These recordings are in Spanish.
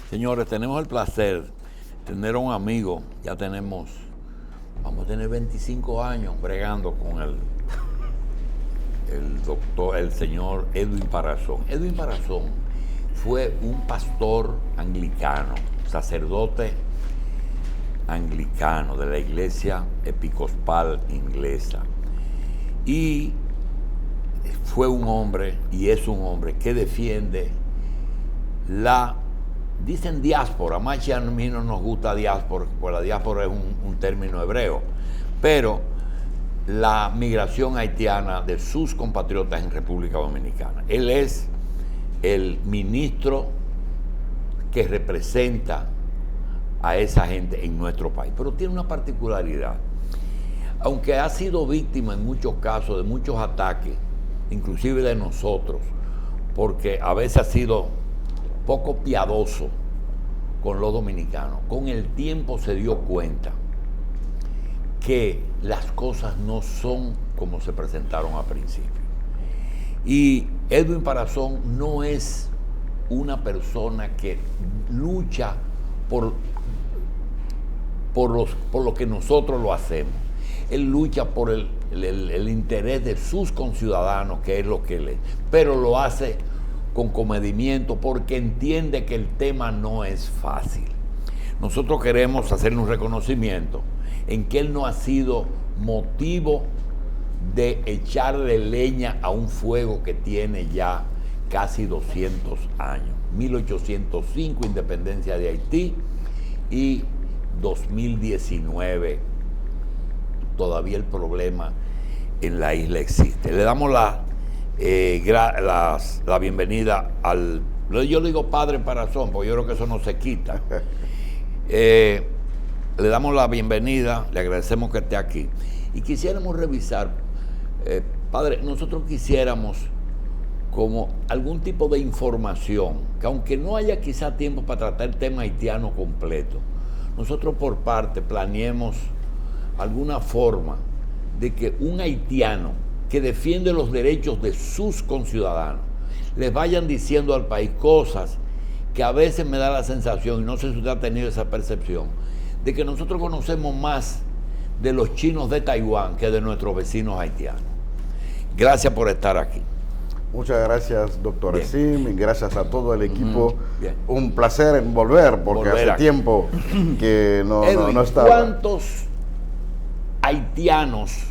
Señores, tenemos el placer de tener a un amigo, vamos a tener 25 años bregando con el doctor, el señor Edwin Parazón. Edwin Parazón fue un pastor anglicano, sacerdote anglicano de la Iglesia Episcopal Inglesa. Y fue un hombre, y es un hombre, que defiende dicen diáspora, más que a mí no nos gusta diáspora, porque la diáspora es un término hebreo, pero la migración haitiana de sus compatriotas en República Dominicana. Él es el ministro que representa a esa gente en nuestro país, pero tiene una particularidad. Aunque ha sido víctima en muchos casos de muchos ataques, inclusive de nosotros, porque a veces ha sido poco piadoso con los dominicanos, con el tiempo se dio cuenta que las cosas no son como se presentaron al principio. Y Edwin Parazón no es una persona que lucha por lo que nosotros lo hacemos. Él lucha por el interés de sus conciudadanos, que es lo que él es, pero lo hace con comedimiento porque entiende que el tema no es fácil. Nosotros queremos hacerle un reconocimiento en que él no ha sido motivo de echarle leña a un fuego que tiene ya casi 200 años. 1805, independencia de Haití, y 2019, todavía el problema en la isla existe. Le damos la bienvenida yo le digo padre Parazón, porque yo creo que eso no se quita. Le damos la bienvenida, le agradecemos que esté aquí. Y quisiéramos revisar, padre, nosotros quisiéramos como algún tipo de información, que aunque no haya quizá tiempo para tratar el tema haitiano completo, nosotros por parte planeemos alguna forma de que un haitiano que defiende los derechos de sus conciudadanos les vayan diciendo al país cosas que a veces me da la sensación, y no sé si usted ha tenido esa percepción, de que nosotros conocemos más de los chinos de Taiwán que de nuestros vecinos haitianos. Gracias por estar aquí. Muchas gracias, doctor Sim, y gracias a todo el equipo. Un placer en volver, porque hace aquí tiempo que no estaba. ¿Cuántos haitianos,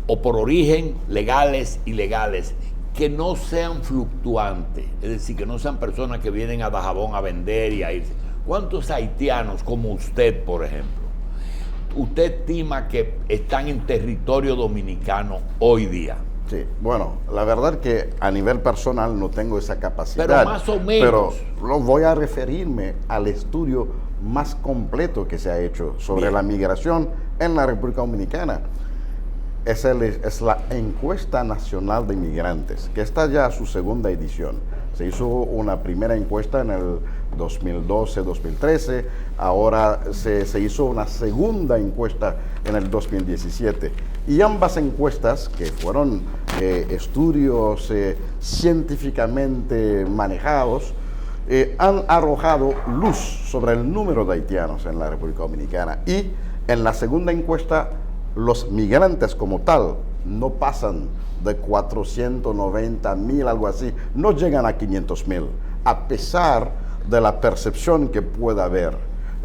o por origen, legales, ilegales, que no sean fluctuantes, es decir, que no sean personas que vienen a Dajabón a vender y a irse? ¿Cuántos haitianos como usted, por ejemplo, usted estima que están en territorio dominicano hoy día? Sí, bueno, la verdad que a nivel personal no tengo esa capacidad. Pero más o menos. Pero voy a referirme al estudio más completo que se ha hecho sobre la migración en la República Dominicana. Es la Encuesta Nacional de Inmigrantes, que está ya a su segunda edición. Se hizo una primera encuesta en el 2012-2013, ahora se hizo una segunda encuesta en el 2017. Y ambas encuestas, que fueron estudios científicamente manejados, han arrojado luz sobre el número de haitianos en la República Dominicana. Y en la segunda encuesta, los migrantes como tal no pasan de 490,000, algo así, no llegan a 500,000, a pesar de la percepción que pueda haber.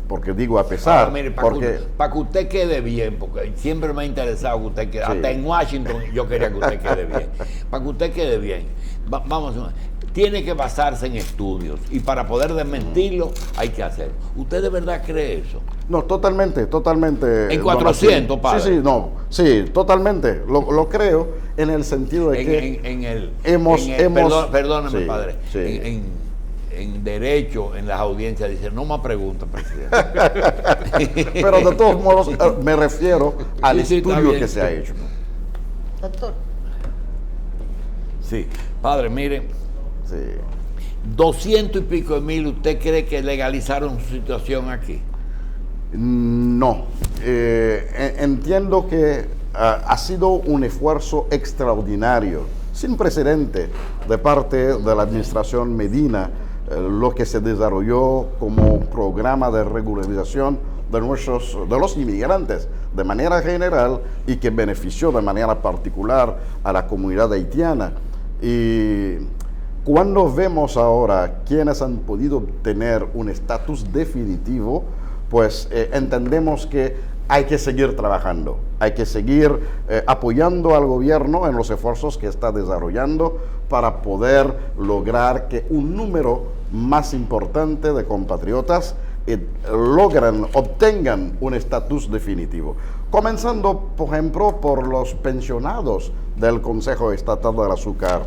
Porque digo a pesar, mire, para que usted quede bien, porque siempre me ha interesado que usted quede, hasta en Washington yo quería que usted quede bien. Para que usted quede bien, vamos a ver, tiene que basarse en estudios, y para poder desmentirlo hay que hacerlo. ¿Usted de verdad cree eso? No, totalmente. ¿En 400, padre? Sí, totalmente. Lo creo en el sentido de que perdóneme, sí, padre. Sí. En derecho, en las audiencias, dicen, no más preguntas, presidente. Pero de todos modos, me refiero al estudio que se ha hecho. Doctor. Sí, padre, mire. Sí. 200 y pico de mil, ¿usted cree que legalizaron su situación aquí? No. Entiendo que ha sido un esfuerzo extraordinario, sin precedente, de parte de la administración Medina, lo que se desarrolló como programa de regularización de los inmigrantes de manera general y que benefició de manera particular a la comunidad haitiana. Y cuando vemos ahora quienes han podido obtener un estatus definitivo, pues entendemos que hay que seguir trabajando, hay que seguir apoyando al gobierno en los esfuerzos que está desarrollando para poder lograr que un número más importante de compatriotas obtengan un estatus definitivo. Comenzando, por ejemplo, por los pensionados del Consejo Estatal del Azúcar.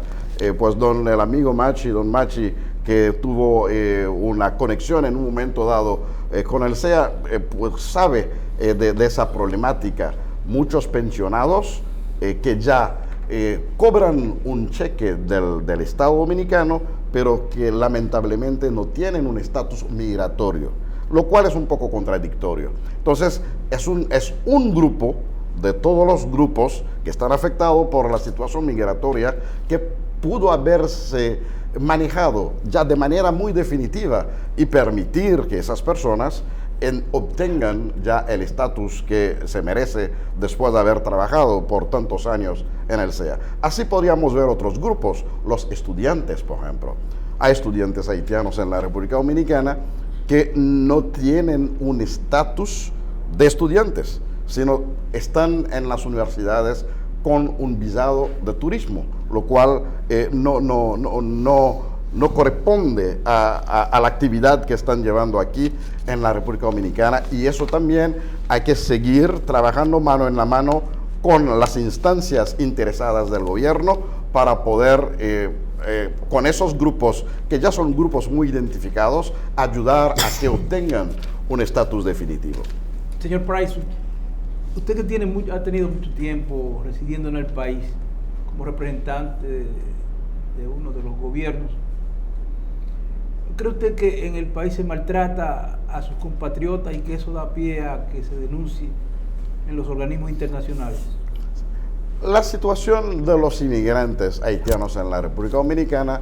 Pues el amigo Machi, don Machi, que tuvo una conexión en un momento dado con el SEA, pues sabe de esa problemática. Muchos pensionados que ya cobran un cheque del Estado Dominicano, pero que lamentablemente no tienen un estatus migratorio, lo cual es un poco contradictorio. Entonces, es un grupo de todos los grupos que están afectados por la situación migratoria que pudo haberse manejado ya de manera muy definitiva y permitir que esas personas obtengan ya el estatus que se merece después de haber trabajado por tantos años en el SEA. Así podríamos ver otros grupos, los estudiantes, por ejemplo. Hay estudiantes haitianos en la República Dominicana que no tienen un estatus de estudiantes, sino están en las universidades con un visado de turismo, lo cual no corresponde a la actividad que están llevando aquí en la República Dominicana, y eso también hay que seguir trabajando mano en la mano con las instancias interesadas del gobierno para poder, con esos grupos que ya son grupos muy identificados, ayudar a que obtengan un estatus definitivo. Señor Price, usted que ha tenido mucho tiempo residiendo en el país como representante de uno de los gobiernos, ¿cree usted que en el país se maltrata a sus compatriotas y que eso da pie a que se denuncie en los organismos internacionales? La situación de los inmigrantes haitianos en la República Dominicana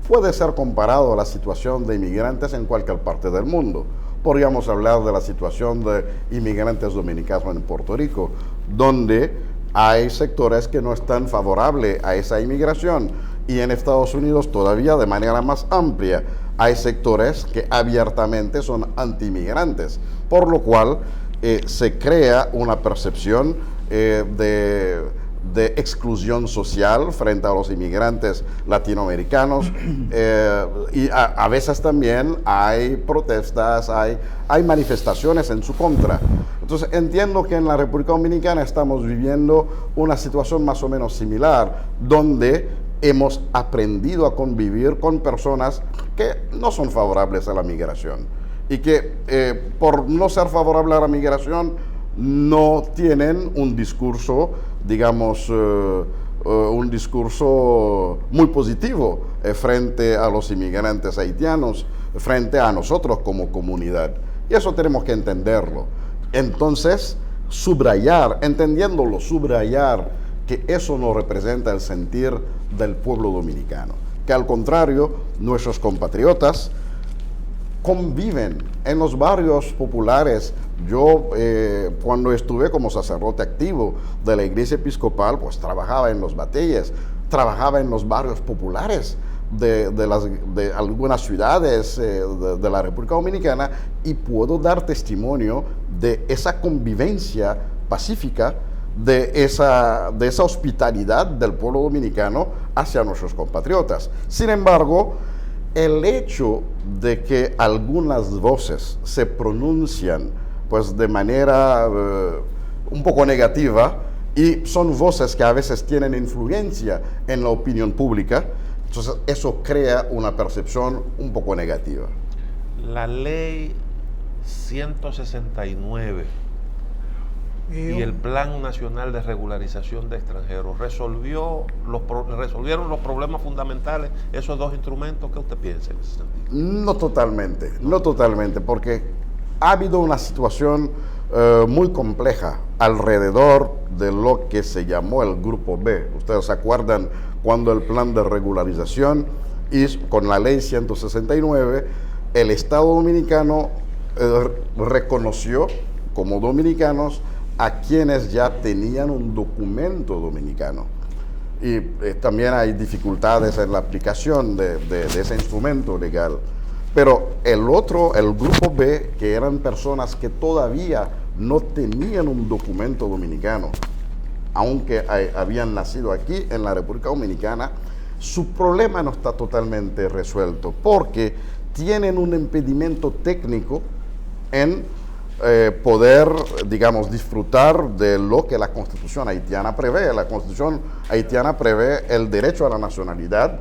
puede ser comparado a la situación de inmigrantes en cualquier parte del mundo. Podríamos hablar de la situación de inmigrantes dominicanos en Puerto Rico, donde hay sectores que no están favorables a esa inmigración, y en Estados Unidos todavía de manera más amplia hay sectores que abiertamente son anti-inmigrantes, por lo cual se crea una percepción de exclusión social frente a los inmigrantes latinoamericanos, y a veces también hay protestas, hay manifestaciones en su contra. Entonces entiendo que en la República Dominicana estamos viviendo una situación más o menos similar, donde hemos aprendido a convivir con personas que no son favorables a la migración y que por no ser favorables a la migración no tienen un discurso, digamos, un discurso muy positivo frente a los inmigrantes haitianos, frente a nosotros como comunidad. Y eso tenemos que entenderlo. Entonces, entendiéndolo, subrayar que eso no representa el sentir del pueblo dominicano, que al contrario, nuestros compatriotas conviven en los barrios populares. Yo, cuando estuve como sacerdote activo de la Iglesia Episcopal, pues trabajaba en los batalles, trabajaba en los barrios populares de algunas ciudades de la República Dominicana, y puedo dar testimonio de esa convivencia pacífica, de esa hospitalidad del pueblo dominicano hacia nuestros compatriotas. Sin embargo, el hecho de que algunas voces se pronuncian pues de manera un poco negativa, y son voces que a veces tienen influencia en la opinión pública, entonces eso crea una percepción un poco negativa. La ley 169 y el Plan Nacional de Regularización de Extranjeros resolvieron los problemas fundamentales, esos dos instrumentos. ¿Qué usted piensa en ese sentido? No totalmente, porque ha habido una situación muy compleja alrededor de lo que se llamó el Grupo B. Ustedes se acuerdan cuando el plan de regularización Y con la ley 169, el Estado dominicano reconoció como dominicanos a quienes ya tenían un documento dominicano. Y también hay dificultades en la aplicación de ese instrumento legal. Pero el grupo B, que eran personas que todavía no tenían un documento dominicano, aunque habían nacido aquí en la República Dominicana, su problema no está totalmente resuelto porque tienen un impedimento técnico en poder, digamos, disfrutar de lo que la Constitución haitiana prevé. La Constitución haitiana prevé el derecho a la nacionalidad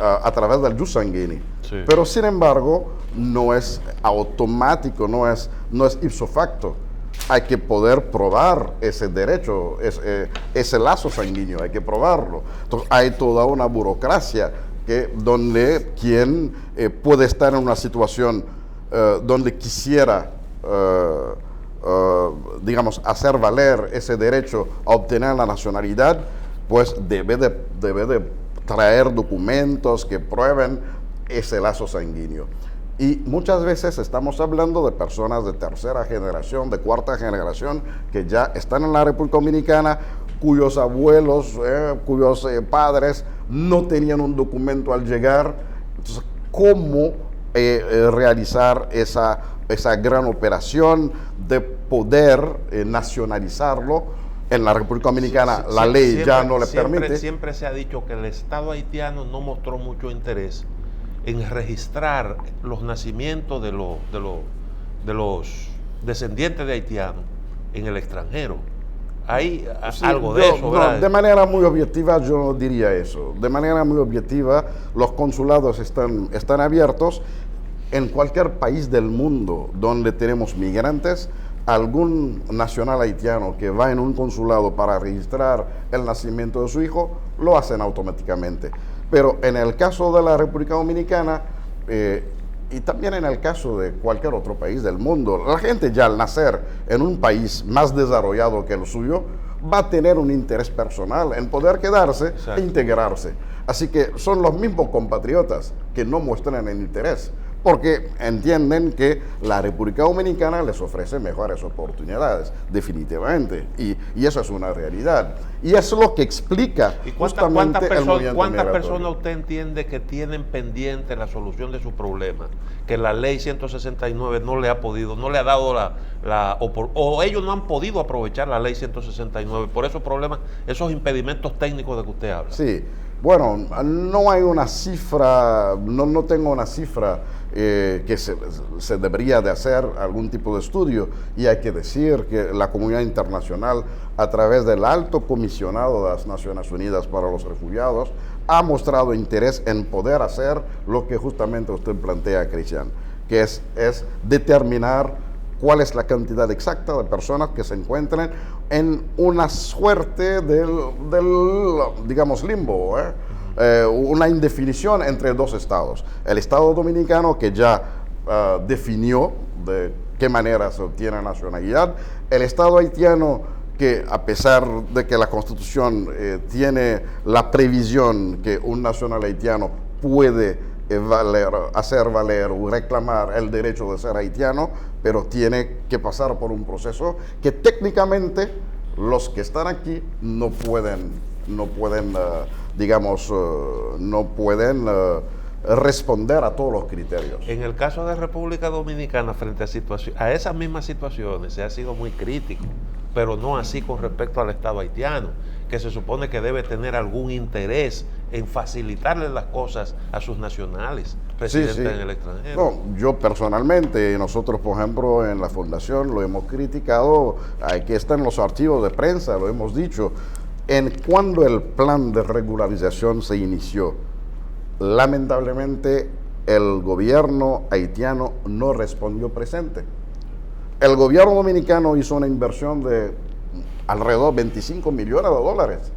a través del jus sanguinis. Sí. Pero, sin embargo, no es automático, no es ipso facto. Hay que poder probar ese derecho, ese lazo sanguíneo, hay que probarlo. Entonces, hay toda una burocracia donde quien puede estar en una situación donde quisiera, digamos, hacer valer ese derecho a obtener la nacionalidad, pues debe de traer documentos que prueben ese lazo sanguíneo. Y muchas veces estamos hablando de personas de tercera generación, de cuarta generación, que ya están en la República Dominicana, cuyos abuelos, cuyos padres no tenían un documento al llegar. Entonces, ¿cómo realizar esa gran operación de poder nacionalizarlo? En la República Dominicana la ley ya no le permite. Siempre se ha dicho que el Estado haitiano no mostró mucho interés en registrar los nacimientos de los descendientes de haitianos en el extranjero. Hay algo de eso, ¿verdad? No, de manera muy objetiva yo no diría eso. De manera muy objetiva, los consulados están abiertos en cualquier país del mundo donde tenemos migrantes. Algún nacional haitiano que va en un consulado para registrar el nacimiento de su hijo, lo hacen automáticamente. Pero en el caso de la República Dominicana, y también en el caso de cualquier otro país del mundo, la gente ya al nacer en un país más desarrollado que el suyo, va a tener un interés personal en poder quedarse. Exacto. E integrarse. Así que son los mismos compatriotas que no muestran el interés, porque entienden que la República Dominicana les ofrece mejores oportunidades, definitivamente, y eso es una realidad. Y eso es lo que explica justamente el movimiento migratorio. ¿Cuántas personas usted entiende que tienen pendiente la solución de su problema? Que la ley 169 no le ha dado o ellos no han podido aprovechar la ley 169 por esos problemas, esos impedimentos técnicos de que usted habla. Sí, bueno, no hay una cifra, no tengo una cifra que se debería de hacer algún tipo de estudio, y hay que decir que la comunidad internacional, a través del Alto Comisionado de las Naciones Unidas para los Refugiados, ha mostrado interés en poder hacer lo que justamente usted plantea, Cristian, que es determinar cuál es la cantidad exacta de personas que se encuentran en una suerte del digamos, limbo, una indefinición entre dos estados. El Estado dominicano, que ya definió de qué manera se obtiene nacionalidad. El Estado haitiano, que a pesar de que la Constitución tiene la previsión que un nacional haitiano puede hacer valer o reclamar el derecho de ser haitiano, pero tiene que pasar por un proceso que técnicamente los que están aquí no pueden responder a todos los criterios. En el caso de República Dominicana, frente a esas mismas situaciones, se ha sido muy crítico, pero no así con respecto al Estado haitiano, que se supone que debe tener algún interés en facilitarle las cosas a sus nacionales residentes en el extranjero. No, yo personalmente, nosotros por ejemplo en la Fundación lo hemos criticado, aquí están los archivos de prensa, lo hemos dicho, cuando el plan de regularización se inició, lamentablemente el gobierno haitiano no respondió presente. El gobierno dominicano hizo una inversión de alrededor de $25 millones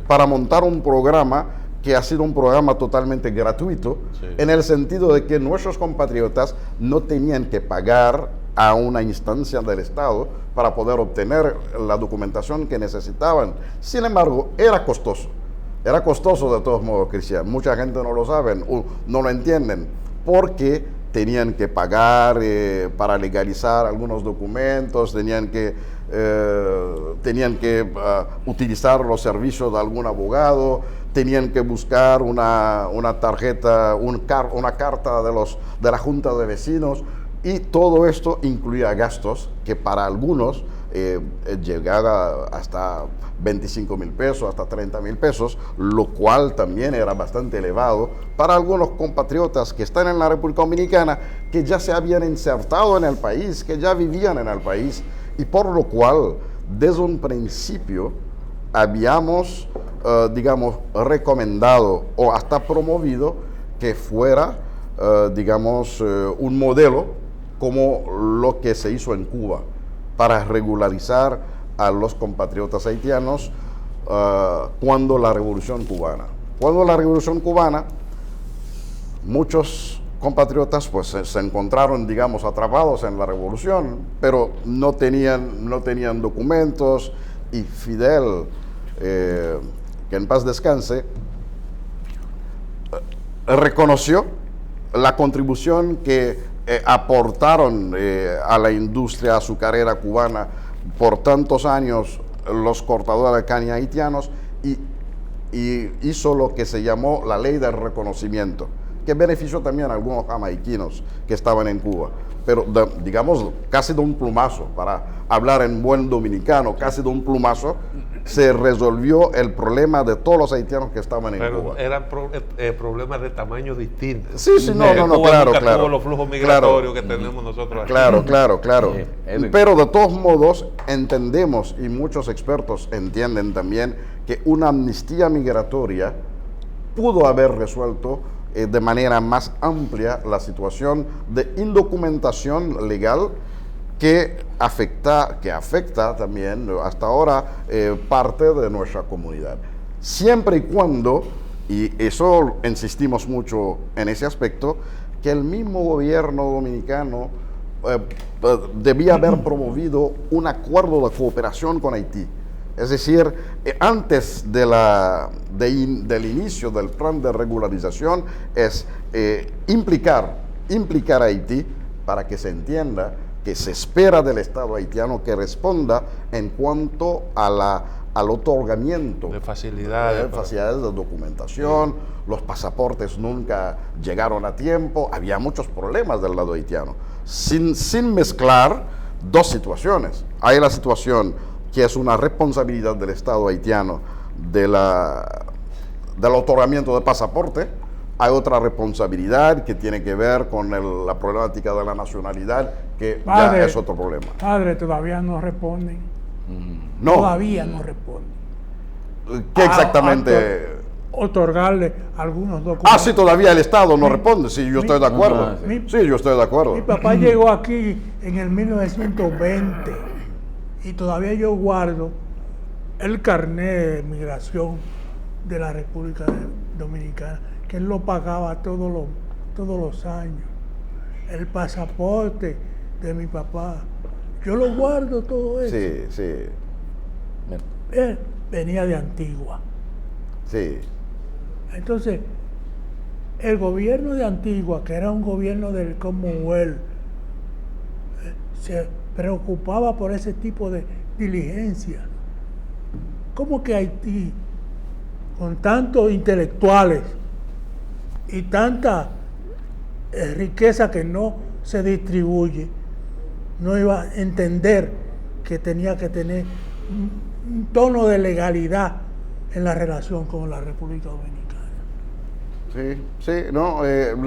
para montar un programa que ha sido un programa totalmente gratuito, en el sentido de que nuestros compatriotas no tenían que pagar a una instancia del Estado para poder obtener la documentación que necesitaban. Sin embargo, era costoso. Era costoso de todos modos, Cristian. Mucha gente no lo sabe, no lo entienden, porque tenían que pagar para legalizar algunos documentos, tenían que utilizar los servicios de algún abogado, tenían que buscar una tarjeta, una carta de la Junta de Vecinos, y todo esto incluía gastos que para algunos llegaba hasta 25,000 pesos, hasta 30,000 pesos, lo cual también era bastante elevado para algunos compatriotas que están en la República Dominicana, que ya se habían insertado en el país, que ya vivían en el país, y por lo cual desde un principio habíamos, digamos, recomendado o hasta promovido que fuera, digamos, un modelo como lo que se hizo en Cuba, para regularizar a los compatriotas haitianos cuando la Revolución Cubana. Cuando la Revolución Cubana, muchos compatriotas pues se encontraron, digamos, atrapados en la revolución, pero no tenían documentos, y Fidel, que en paz descanse, reconoció la contribución que aportaron a la industria azucarera cubana por tantos años los cortadores de caña haitianos, y hizo lo que se llamó la ley del reconocimiento, que benefició también a algunos jamaiquinos que estaban en Cuba, pero digamos casi de un plumazo, para hablar en buen dominicano, casi de un plumazo se resolvió el problema de todos los haitianos que estaban en Cuba. Pero eran problemas de tamaño distinto. Sí, no, Cuba claro, nunca claro. tuvo los flujos migratorios que tenemos nosotros aquí. Claro. Pero de todos modos entendemos, y muchos expertos entienden también, que una amnistía migratoria pudo haber resuelto de manera más amplia la situación de indocumentación legal que afecta también hasta ahora parte de nuestra comunidad. Siempre y cuando, y eso insistimos mucho en ese aspecto, que el mismo gobierno dominicano debía haber promovido un acuerdo de cooperación con Haití. Es decir, antes del inicio del plan de regularización, es implicar a Haití para que se entienda que se espera del Estado haitiano que responda en cuanto al otorgamiento de facilidades de documentación. Los pasaportes nunca llegaron a tiempo, había muchos problemas del lado haitiano, sin mezclar dos situaciones. Hay la situación que es una responsabilidad del Estado haitiano del otorgamiento de pasaporte. Hay otra responsabilidad que tiene que ver con la problemática de la nacionalidad, que padre, ya es otro problema. Padre, todavía no responden. No. Todavía no responden. ¿Qué exactamente? Otorgarle algunos documentos. Sí, todavía el Estado no responde. Sí, yo estoy de acuerdo. Sí, yo estoy de acuerdo. Mi papá llegó aquí en el 1920 y todavía yo guardo el carnet de migración de la República Dominicana, que él lo pagaba todos los años. El pasaporte de mi papá, yo lo guardo todo eso. Sí. Él venía de Antigua. Sí. Entonces, el gobierno de Antigua, que era un gobierno del Commonwealth, se preocupaba por ese tipo de diligencia. ¿Cómo que Haití, con tantos intelectuales y tanta riqueza que no se distribuye, no iba a entender que tenía que tener un tono de legalidad en la relación con la República Dominicana?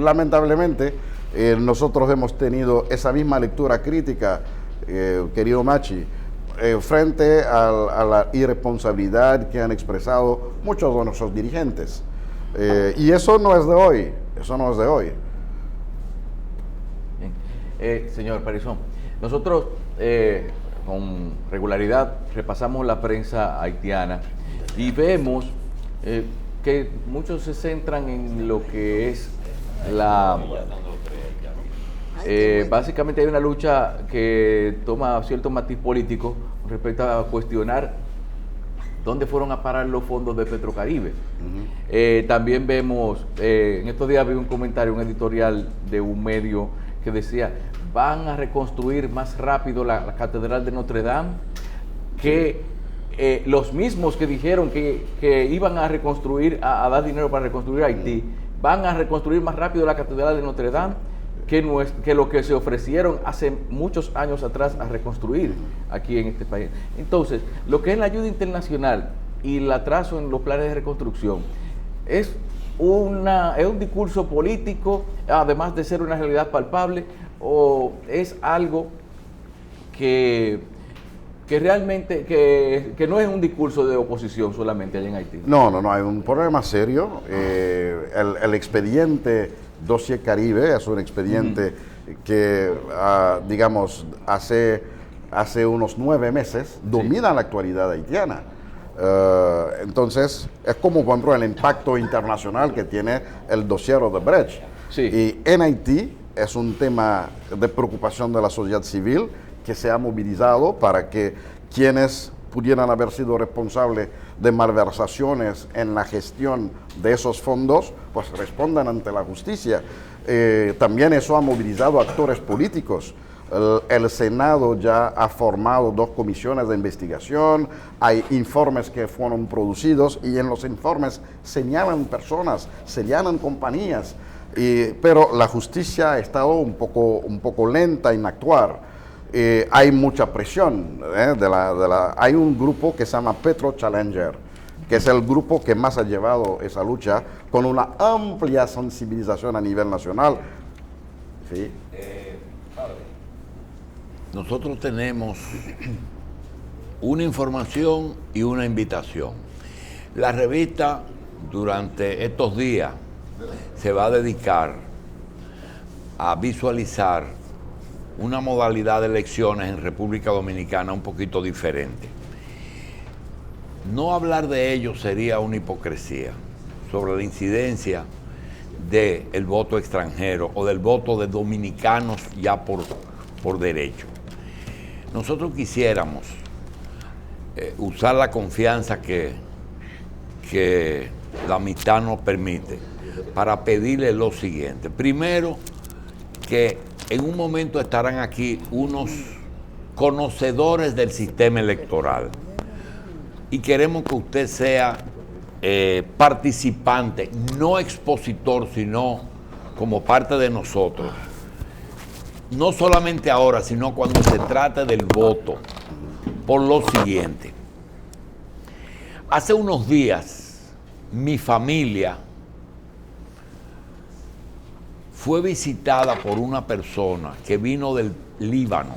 Lamentablemente nosotros hemos tenido esa misma lectura crítica, querido Machi, frente a la irresponsabilidad que han expresado muchos de nuestros dirigentes. Y eso no es de hoy, Bien. Señor Parizón, nosotros con regularidad repasamos la prensa haitiana y vemos que muchos se centran en lo que es básicamente hay una lucha que toma cierto matiz político respecto a cuestionar ¿dónde fueron a parar los fondos de Petrocaribe? También vemos, en estos días vi un comentario, un editorial de un medio que decía, van a reconstruir más rápido la Catedral de Notre Dame que los mismos que dijeron que iban a reconstruir, a dar dinero para reconstruir Haití, van a reconstruir más rápido la Catedral de Notre Dame que lo que se ofrecieron hace muchos años atrás a reconstruir aquí en este país. Entonces, lo que es la ayuda internacional y el atraso en los planes de reconstrucción es un discurso político, además de ser una realidad palpable, o es algo que realmente que no es un discurso de oposición solamente allá en Haití. No, hay un problema serio. El expediente Dossier Caribe es un expediente que, digamos, hace unos 9 meses domina la actualidad haitiana. Entonces, es como, por ejemplo, el impacto internacional que tiene el dossier Odebrecht. Sí. Y en Haití es un tema de preocupación de la sociedad civil que se ha movilizado para que quienes pudieran haber sido responsables de malversaciones en la gestión de esos fondos, pues respondan ante la justicia. También eso ha movilizado actores políticos. El Senado ya ha formado 2 comisiones de investigación, hay informes que fueron producidos y en los informes señalan personas, señalan compañías, pero la justicia ha estado un poco lenta en actuar. Hay mucha presión. Hay un grupo que se llama Petro Challenger, que es el grupo que más ha llevado esa lucha con una amplia sensibilización a nivel nacional. Sí. Nosotros tenemos una información y una invitación. La revista durante estos días se va a dedicar a visualizar una modalidad de elecciones en República Dominicana un poquito diferente. No hablar de ello sería una hipocresía sobre la incidencia del voto extranjero o del voto de dominicanos ya por derecho. Nosotros quisiéramos usar la confianza que la amistad nos permite para pedirle lo siguiente. Primero, que en un momento estarán aquí unos conocedores del sistema electoral y queremos que usted sea participante, no expositor, sino como parte de nosotros. No solamente ahora, sino cuando se trate del voto, por lo siguiente. Hace unos días, mi familia fue visitada por una persona que vino del Líbano.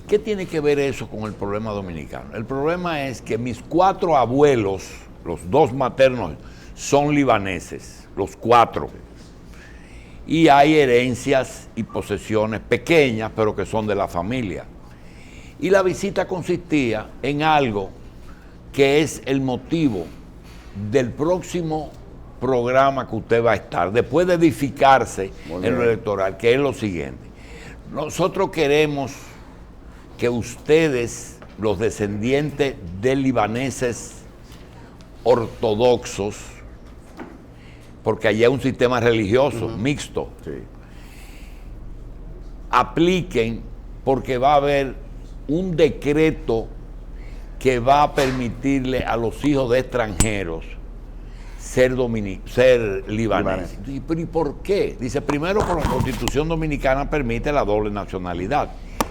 ¿Qué tiene que ver eso con el problema dominicano? El problema es que mis 4 abuelos, los 2 maternos, son libaneses, los 4. Y hay herencias y posesiones pequeñas, pero que son de la familia. Y la visita consistía en algo que es el motivo del próximo programa que usted va a estar, después de edificarse en lo electoral, que es lo siguiente. Nosotros queremos que ustedes, los descendientes de libaneses ortodoxos, porque allí hay un sistema religioso mixto, apliquen, porque va a haber un decreto que va a permitirle a los hijos de extranjeros ser libaneses. ¿Y por qué? Dice, primero, porque la Constitución Dominicana permite la doble nacionalidad.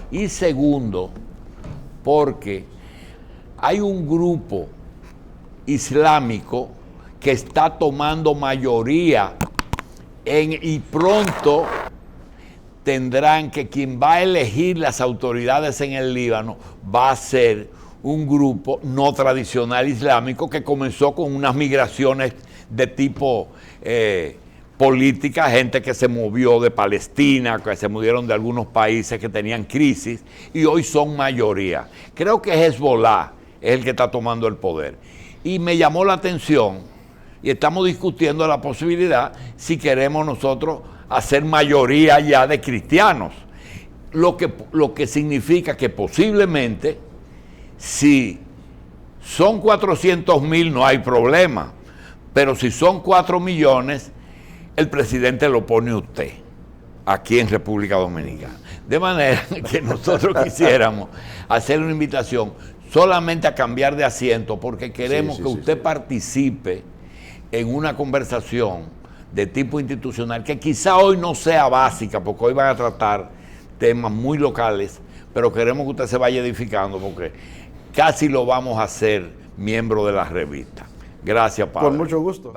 Y segundo, porque hay un grupo islámico que está tomando mayoría y pronto tendrán que quien va a elegir las autoridades en el Líbano va a ser un grupo no tradicional islámico que comenzó con unas migraciones de tipo política, gente que se movió de Palestina, que se movieron de algunos países que tenían crisis y hoy son mayoría. Creo que Hezbollah es el que está tomando el poder. Y me llamó la atención y estamos discutiendo la posibilidad si queremos nosotros hacer mayoría ya de cristianos, lo que significa que posiblemente Si son 400,000 no hay problema, pero si son 4 millones, el presidente lo pone usted, aquí en República Dominicana. De manera que nosotros quisiéramos hacer una invitación solamente a cambiar de asiento, porque queremos que usted participe en una conversación de tipo institucional, que quizá hoy no sea básica, porque hoy van a tratar temas muy locales, pero queremos que usted se vaya edificando, porque casi lo vamos a hacer miembro de la revista. Gracias, padre. Con mucho gusto.